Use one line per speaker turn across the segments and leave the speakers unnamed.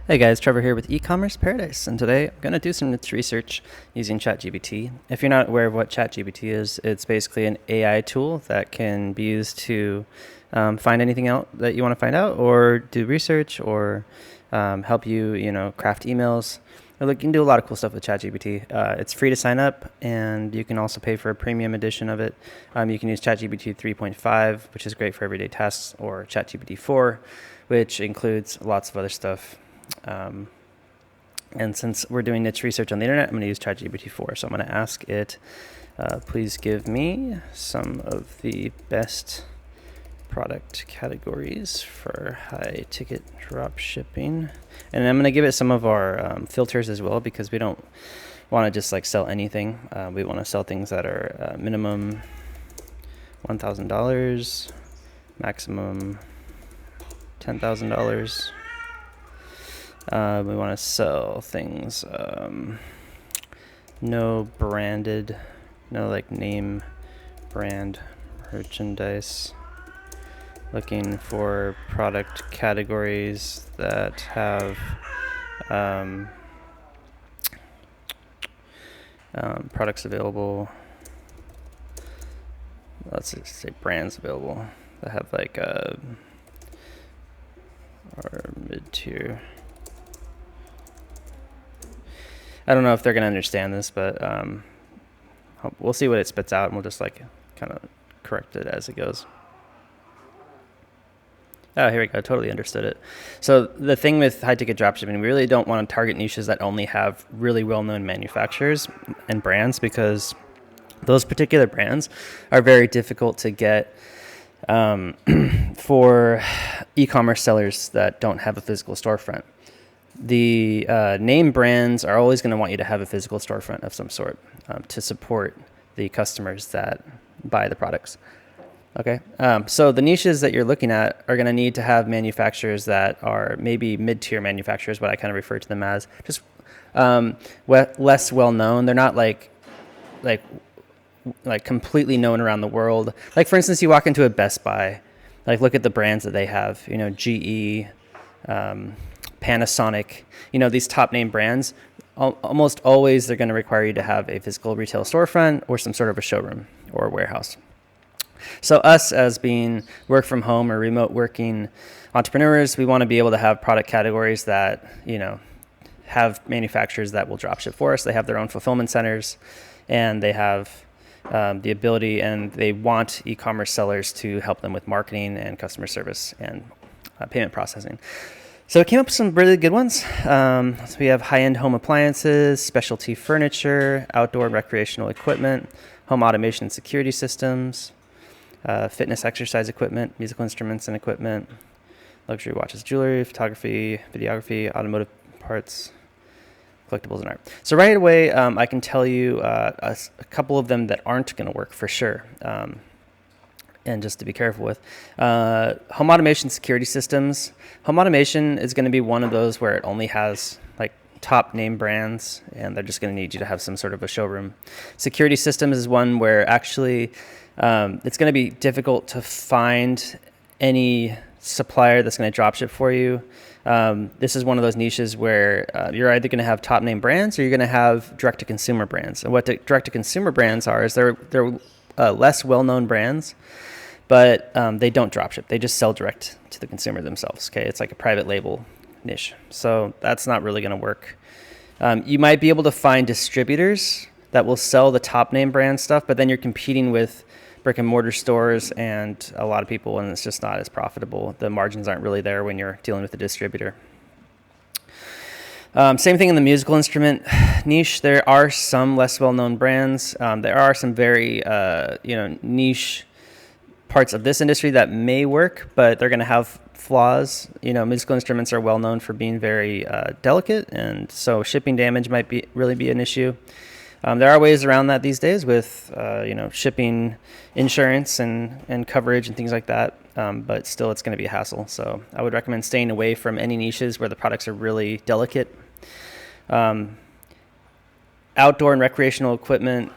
Hey guys, Trevor here with Ecommerce Paradise, and today I'm going to do some niche research using ChatGPT. If you're not aware of what ChatGPT is, it's basically an AI tool that can be used to find anything out that you want to find out, or do research, or help you, craft emails. You can do a lot of cool stuff with ChatGPT. It's free to sign up, and you can also pay for a premium edition of it. You can use ChatGPT 3.5, which is great for everyday tasks, or ChatGPT 4, which includes lots of other stuff. And since we're doing niche research on the internet, I'm going to use ChatGPT 4. So I'm going to ask it, please give me some of the best product categories for high ticket drop shipping. And I'm going to give it some of our filters as well, because we don't want to just like sell anything. We want to sell things that are minimum $1,000, maximum $10,000. We want to sell things, no branded, no like name brand merchandise. Looking for product categories that have products available. Let's just say brands available that have like or mid-tier. I don't know if they're going to understand this, but we'll see what it spits out, and we'll just like kind of correct it as it goes. Oh, here we go. Totally understood it. So the thing with high ticket dropshipping, we really don't want to target niches that only have really well-known manufacturers and brands, because those particular brands are very difficult to get for e-commerce sellers that don't have a physical storefront. The name brands are always going to want you to have a physical storefront of some sort to support the customers that buy the products. Okay, so the niches that you're looking at are going to need to have manufacturers that are maybe mid-tier manufacturers, what I kind of refer to them as, just less well-known. They're not like completely known around the world. Like, for instance, you walk into a Best Buy, like look at the brands that they have, GE, Panasonic, these top name brands. Almost always they're going to require you to have a physical retail storefront or some sort of a showroom or a warehouse. So us, as being work from home or remote working entrepreneurs, we want to be able to have product categories that, have manufacturers that will drop ship for us. They have their own fulfillment centers, and they have the ability, and they want e-commerce sellers to help them with marketing and customer service and payment processing. So it came up with some really good ones. So we have high-end home appliances, specialty furniture, outdoor and recreational equipment, home automation and security systems, fitness exercise equipment, musical instruments and equipment, luxury watches, jewelry, photography, videography, automotive parts, collectibles, and art. So right away, I can tell you a couple of them that aren't going to work for sure. And just to be careful with. Home automation security systems. Home automation is going to be one of those where it only has like top name brands, and they're just going to need you to have some sort of a showroom. Security systems is one where actually it's going to be difficult to find any supplier that's going to drop ship for you. This is one of those niches where you're either going to have top name brands or you're going to have direct to consumer brands. And what direct to consumer brands are is they're less well-known brands, but they don't drop ship. They just sell direct to the consumer themselves. Okay, it's like a private label niche. So that's not really going to work. You might be able to find distributors that will sell the top name brand stuff, but then you're competing with brick and mortar stores and a lot of people, and it's just not as profitable. The margins aren't really there when you're dealing with a distributor. Same thing in the musical instrument niche. There are some less well-known brands. There are some very niche parts of this industry that may work, but they're going to have flaws. Musical instruments are well known for being very delicate, and so shipping damage might really be an issue. There are ways around that these days with shipping insurance and coverage and things like that, but still it's going to be a hassle. So I would recommend staying away from any niches where the products are really delicate. Outdoor and recreational equipment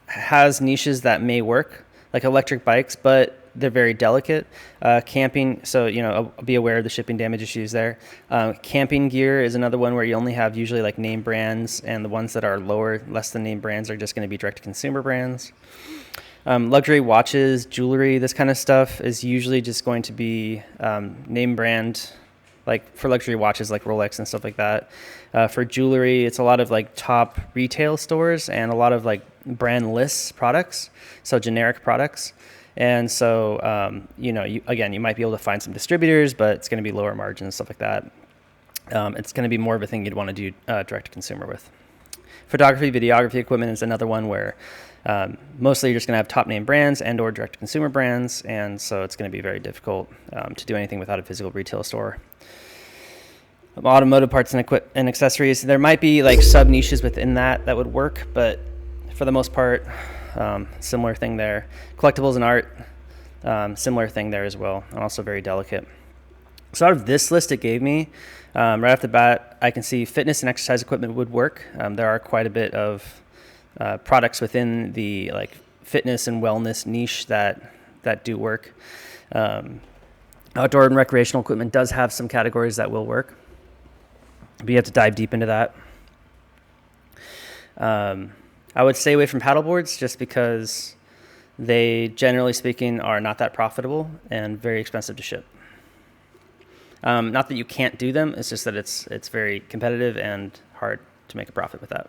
has niches that may work, like electric bikes, but they're very delicate. Camping, so be aware of the shipping damage issues there. Camping gear is another one where you only have usually like name brands, and the ones that are lower, less than name brands, are just going to be direct to consumer brands. Luxury watches, jewelry, this kind of stuff is usually just going to be name brand, like for luxury watches like Rolex and stuff like that. For jewelry, it's a lot of like top retail stores and a lot of like brandless products, so generic products. And so, you might be able to find some distributors, but it's going to be lower margins, stuff like that. It's going to be more of a thing you'd want to do direct to consumer with. Photography, videography equipment is another one where mostly you're just going to have top name brands and or direct to consumer brands. And so it's going to be very difficult to do anything without a physical retail store. Automotive parts and accessories, there might be like sub niches within that would work, but for the most part, similar thing there. Collectibles and art, similar thing there as well, and also very delicate. So out of this list it gave me, right off the bat, I can see fitness and exercise equipment would work. There are quite a bit of products within the like fitness and wellness niche that do work. Outdoor and recreational equipment does have some categories that will work, but you have to dive deep into that. I would stay away from paddleboards just because they, generally speaking, are not that profitable and very expensive to ship. Not that you can't do them, it's just that it's very competitive and hard to make a profit with that.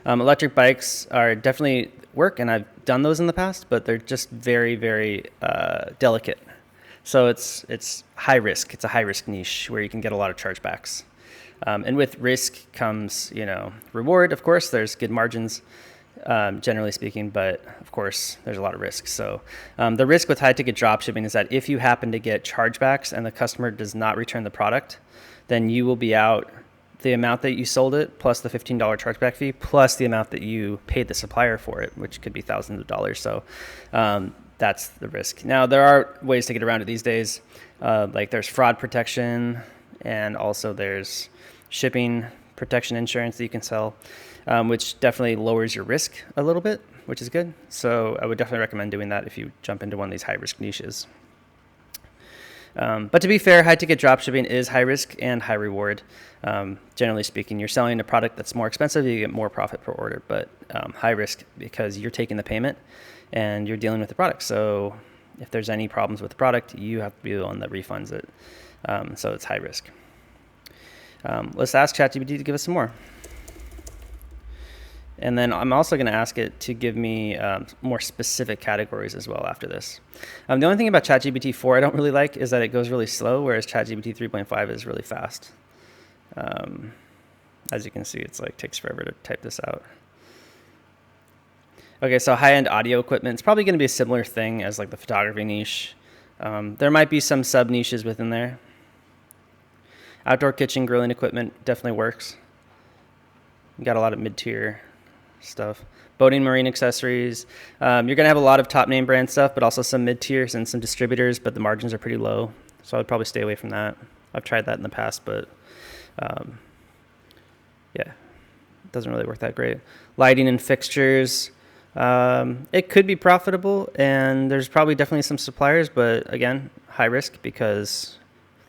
Electric bikes are definitely work, and I've done those in the past, but they're just very, very delicate. So it's high risk. It's a high risk niche where you can get a lot of chargebacks. And with risk comes, reward. Of course, there's good margins, generally speaking, but of course, there's a lot of risk. So the risk with high ticket dropshipping is that if you happen to get chargebacks and the customer does not return the product, then you will be out the amount that you sold it plus the $15 chargeback fee plus the amount that you paid the supplier for it, which could be thousands of dollars. So that's the risk. Now, there are ways to get around it these days. Like there's fraud protection, and also there's shipping protection insurance that you can sell, which definitely lowers your risk a little bit, which is good. So I would definitely recommend doing that if you jump into one of these high risk niches. But to be fair, high ticket dropshipping is high risk and high reward. Generally speaking, you're selling a product that's more expensive, you get more profit per order, but high risk because you're taking the payment and you're dealing with the product. So if there's any problems with the product, you have to be the one that refunds it. So it's high risk. Let's ask ChatGPT to give us some more. And then I'm also going to ask it to give me more specific categories as well after this. The only thing about ChatGPT 4 I don't really like is that it goes really slow, whereas ChatGPT 3.5 is really fast. As you can see, it's like takes forever to type this out. Okay, so high-end audio equipment. It's probably going to be a similar thing as like the photography niche. There might be some sub-niches within there. Outdoor kitchen grilling equipment definitely works. You got a lot of mid-tier stuff. Boating, marine accessories. You're going to have a lot of top name brand stuff, but also some mid-tiers and some distributors, but the margins are pretty low. So I would probably stay away from that. I've tried that in the past, but it doesn't really work that great. Lighting and fixtures. It could be profitable, and there's probably definitely some suppliers, but again, high risk because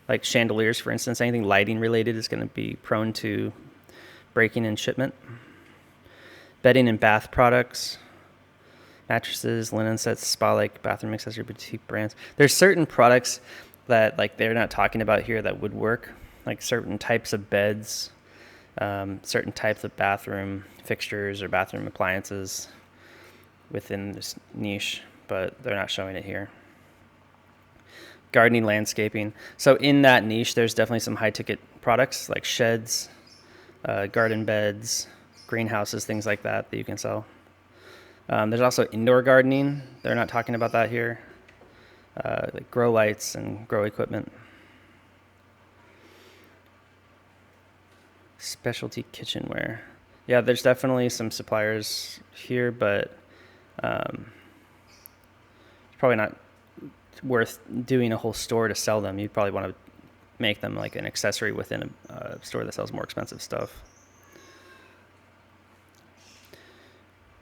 like chandeliers, for instance, anything lighting related is going to be prone to breaking in shipment. Bedding and bath products, mattresses, linen sets, spa-like bathroom accessory boutique brands. There's certain products that like they're not talking about here that would work, like certain types of beds, certain types of bathroom fixtures or bathroom appliances within this niche, but they're not showing it here. Gardening, landscaping. So in that niche, there's definitely some high ticket products like sheds, garden beds, greenhouses, things like that you can sell. There's also indoor gardening. They're not talking about that here. Like grow lights and grow equipment. Specialty kitchenware. Yeah, there's definitely some suppliers here, but it's probably not worth doing a whole store to sell them. You'd probably want to make them like an accessory within a store that sells more expensive stuff.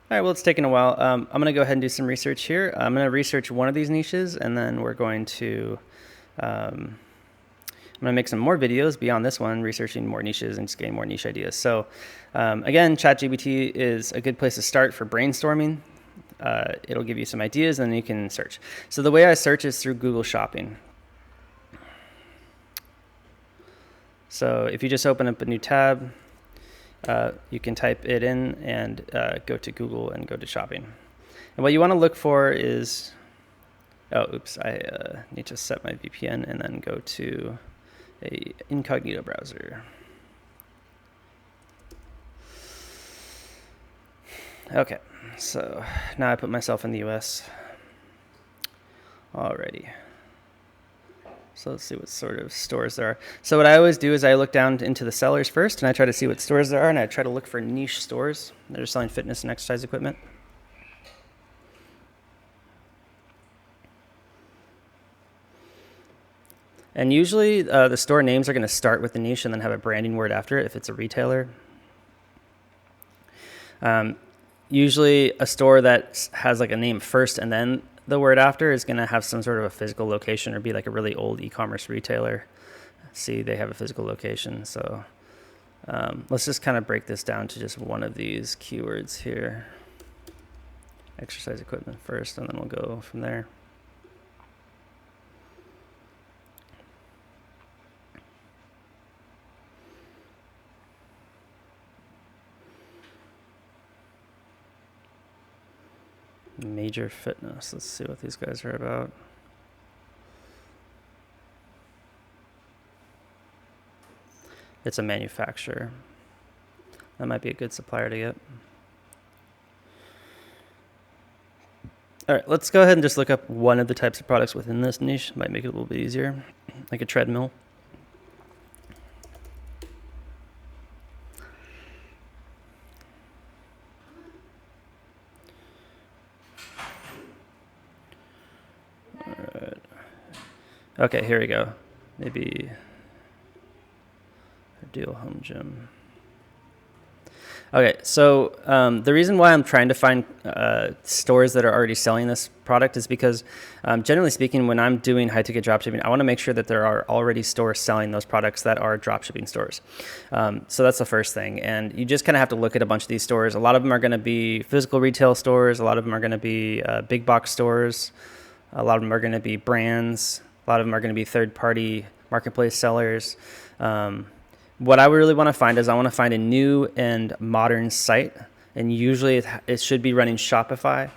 All right, well, it's taken a while. I'm going to go ahead and do some research here. I'm going to research one of these niches, and then we're going to, I'm going to make some more videos beyond this one, researching more niches and just getting more niche ideas. So again, ChatGPT is a good place to start for brainstorming. It'll give you some ideas, and then you can search. So the way I search is through Google Shopping. So if you just open up a new tab, you can type it in and go to Google and go to shopping. And what you want to look for is, I need to set my VPN and then go to a incognito browser. Okay, so now I put myself in the US. Alrighty. So let's see what sort of stores there are. So what I always do is I look down into the sellers first, and I try to see what stores there are, and I try to look for niche stores that are selling fitness and exercise equipment. And usually the store names are going to start with the niche and then have a branding word after it if it's a retailer. Usually a store that has like a name first and then the word after is going to have some sort of a physical location or be like a really old e-commerce retailer. See, they have a physical location. So let's just kind of break this down to just one of these keywords here. Exercise equipment first, and then we'll go from there. Major Fitness. Let's see what these guys are about. It's a manufacturer. That might be a good supplier to get. All right, let's go ahead and just look up one of the types of products within this niche. Might make it a little bit easier, like a treadmill. Okay, here we go. Maybe Ideal Home Gym. Okay, so the reason why I'm trying to find stores that are already selling this product is because generally speaking, when I'm doing high ticket dropshipping, I want to make sure that there are already stores selling those products that are dropshipping stores. So that's the first thing. And you just kind of have to look at a bunch of these stores. A lot of them are going to be physical retail stores. A lot of them are going to be big box stores. A lot of them are going to be brands. A lot of them are going to be third-party marketplace sellers. What I really want to find is I want to find a new and modern site, and usually it should be running Shopify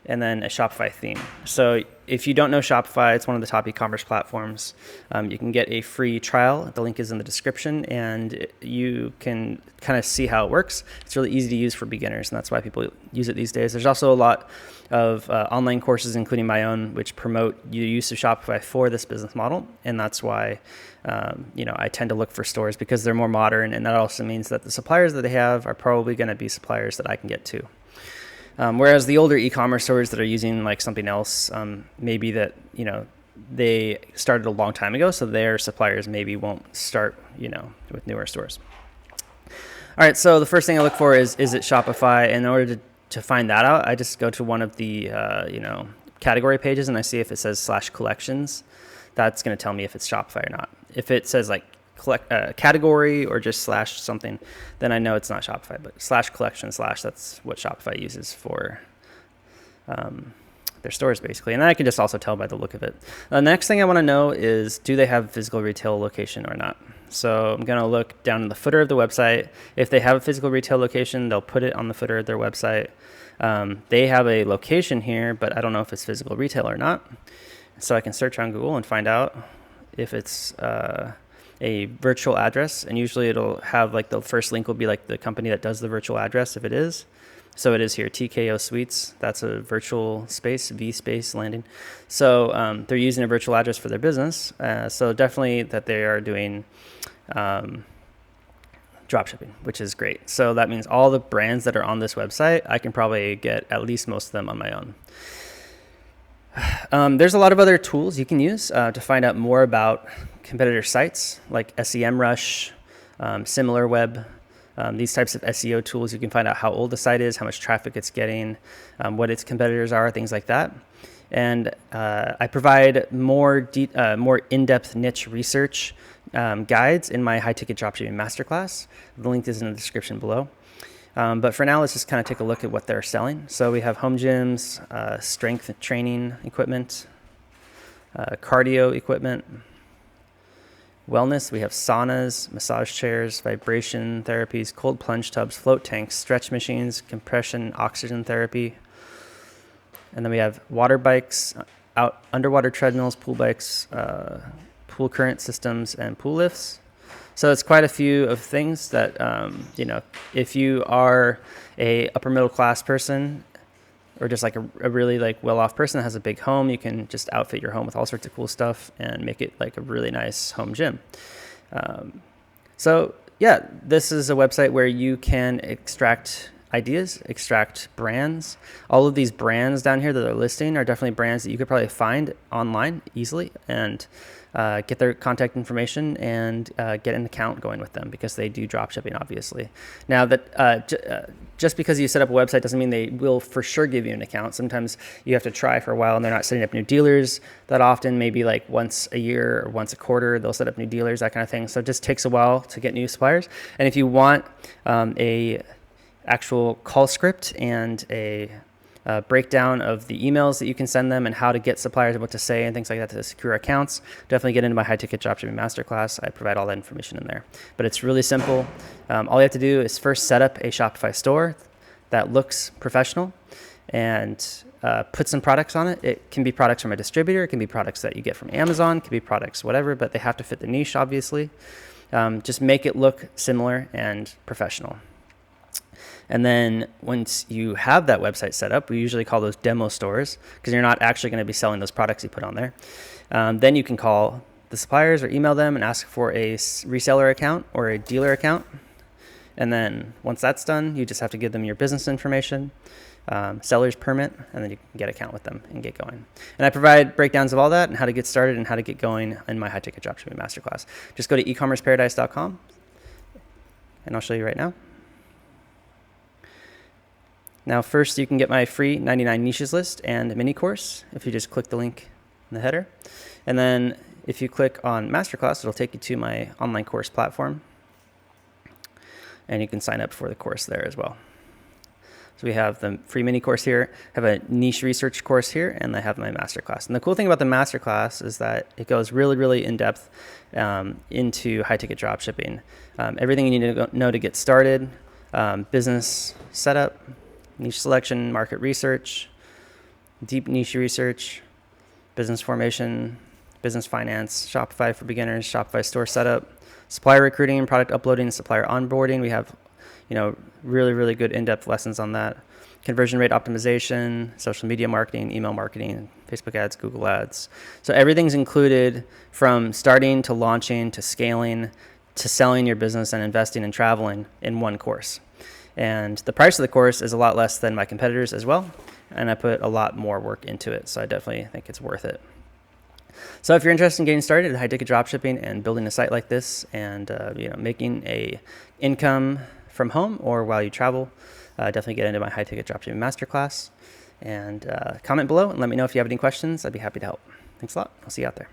and then a Shopify theme. So if you don't know Shopify, it's one of the top e-commerce platforms. You can get a free trial. The link is in the description, and you can kind of see how it works. It's really easy to use for beginners, and that's why people use it these days. There's also a lot of online courses, including my own, which promote the use of Shopify for this business model, and that's why I tend to look for stores because they're more modern, and that also means that the suppliers that they have are probably going to be suppliers that I can get to. Whereas the older e-commerce stores that are using like something else, maybe that, they started a long time ago, so their suppliers maybe won't start, with newer stores. All right, so the first thing I look for is it Shopify? In order to find that out, I just go to one of the, category pages and I see if it says /collections. That's going to tell me if it's Shopify or not. If it says like category or just / something, then I know it's not Shopify, but /collection / that's what Shopify uses for their stores basically. And then I can just also tell by the look of it. The next thing I want to know is, do they have a physical retail location or not? So I'm going to look down in the footer of the website. If they have a physical retail location, they'll put it on the footer of their website. They have a location here, but I don't know if it's physical retail or not. So I can search on Google and find out if it's a virtual address, and usually it'll have like the first link will be like the company that does the virtual address if it is. So it is here, TKO Suites. That's a virtual space, vSpace landing. So they're using a virtual address for their business. So definitely that they are doing dropshipping, which is great. So that means all the brands that are on this website, I can probably get at least most of them on my own. There's a lot of other tools you can use to find out more about competitor sites like SEMrush, SimilarWeb. These types of SEO tools, you can find out how old the site is, how much traffic it's getting, what its competitors are, things like that. And I provide more in-depth niche research guides in my high-ticket dropshipping masterclass. The link is in the description below. But for now, let's just kind of take a look at what they're selling. So we have home gyms, strength training equipment, cardio equipment, wellness. We have saunas, massage chairs, vibration therapies, cold plunge tubs, float tanks, stretch machines, compression, oxygen therapy. And then we have water bikes, underwater treadmills, pool bikes, pool current systems, and pool lifts. So it's quite a few of things that, if you are a upper middle class person or just like a really like well-off person that has a big home, you can just outfit your home with all sorts of cool stuff and make it like a really nice home gym. So yeah, this is a website where you can extract ideas, extract brands. All of these brands down here that they're listing are definitely brands that you could probably find online easily and get their contact information and get an account going with them, because they do drop shipping, obviously. Now that just because you set up a website doesn't mean they will for sure give you an account. Sometimes you have to try for a while, and they're not setting up new dealers that often. Maybe like once a year or once a quarter they'll set up new dealers, that kind of thing. So it just takes a while to get new suppliers. And if you want a actual call script and a breakdown of the emails that you can send them and how to get suppliers and what to say and things like that to secure accounts, definitely get into my high ticket dropshipping masterclass. I provide all that information in there. But it's really simple. All you have to do is first set up a Shopify store that looks professional and put some products on it. It can be products from a distributor. It can be products that you get from Amazon. It can be products, whatever, but they have to fit the niche, obviously. Just make it look similar and professional. And then once you have that website set up, we usually call those demo stores, because you're not actually going to be selling those products you put on there. Then you can call the suppliers or email them and ask for a reseller account or a dealer account. And then once that's done, you just have to give them your business information, seller's permit, and then you can get an account with them and get going. And I provide breakdowns of all that and how to get started and how to get going in my high ticket dropshipping masterclass. Just go to ecommerceparadise.com and I'll show you right now. Now, first, you can get my free 99 niches list and mini course if you just click the link in the header. And then if you click on Masterclass, it'll take you to my online course platform. And you can sign up for the course there as well. So we have the free mini course here, have a niche research course here, and I have my masterclass. And the cool thing about the masterclass is that it goes really, really in depth into high ticket dropshipping. Everything you need to know to get started, business setup, niche selection, market research, deep niche research, business formation, business finance, Shopify for beginners, Shopify store setup, supplier recruiting, product uploading, supplier onboarding. We have, really, really good in-depth lessons on that. Conversion rate optimization, social media marketing, email marketing, Facebook ads, Google ads. So everything's included, from starting to launching to scaling to selling your business and investing and traveling, in one course. And the price of the course is a lot less than my competitors as well. And I put a lot more work into it. So I definitely think it's worth it. So if you're interested in getting started in high ticket dropshipping and building a site like this and making a income from home or while you travel, definitely get into my high ticket dropshipping masterclass. And comment below and let me know if you have any questions. I'd be happy to help. Thanks a lot. I'll see you out there.